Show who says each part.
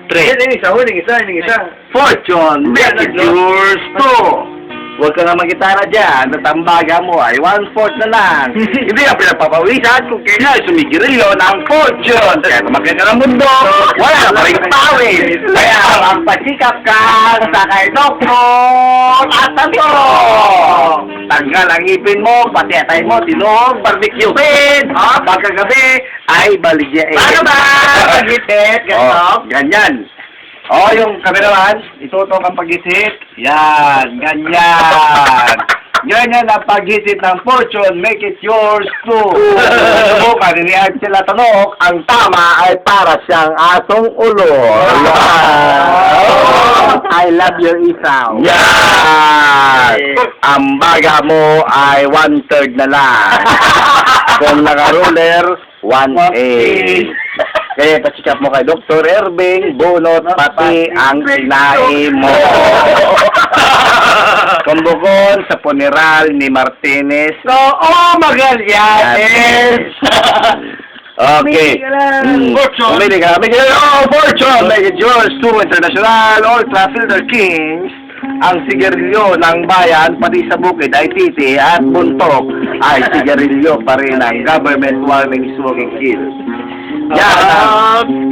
Speaker 1: Huling isa.
Speaker 2: Fortune, make it yours too. Huwag ka nga magitara dyan. Natambaga mo ay 1/4 na lang. Hindi ka pinapapawisan kung kaya sumigirilyo ng fortune. Kaya tumakay ka ng mundo, wala ka pa rin pawis. Kaya magpasikap ka sa kay doktor at tanong. Tanggal ang ipin mo, pati atay mo, tinog, barbecuein. Pagkagabi ay baligyain.
Speaker 1: Paano ba? Pag-isip, ganito?
Speaker 2: Ganyan. Yung kameraman, itutok ang pag-isip. Yan, ganyan. Ganyan ang pag-isip ng fortune, make it yours too. Subukan, inihan sila tanong, ang tama ay para siyang asong ulo.
Speaker 1: I love your isaw.
Speaker 2: Yan! Ang baga mo ay 1/3 na lang. Kung naka-ruler, 1/8. Kaya pasikap mo kay Dr. Erving, bunot pati ang sinahi mo. Kumbukon sa funeral ni Martinez.
Speaker 1: Magallanes!
Speaker 2: Okay.
Speaker 1: Fortune.
Speaker 2: Umili ka. Fortune! Make it yours to International Ultra Filter Kings. Ang sigarilyo ng bayan, pati sa bukid ay titi at buntok ay sigarilyo pa rin ang government warming smoking kill. Yan.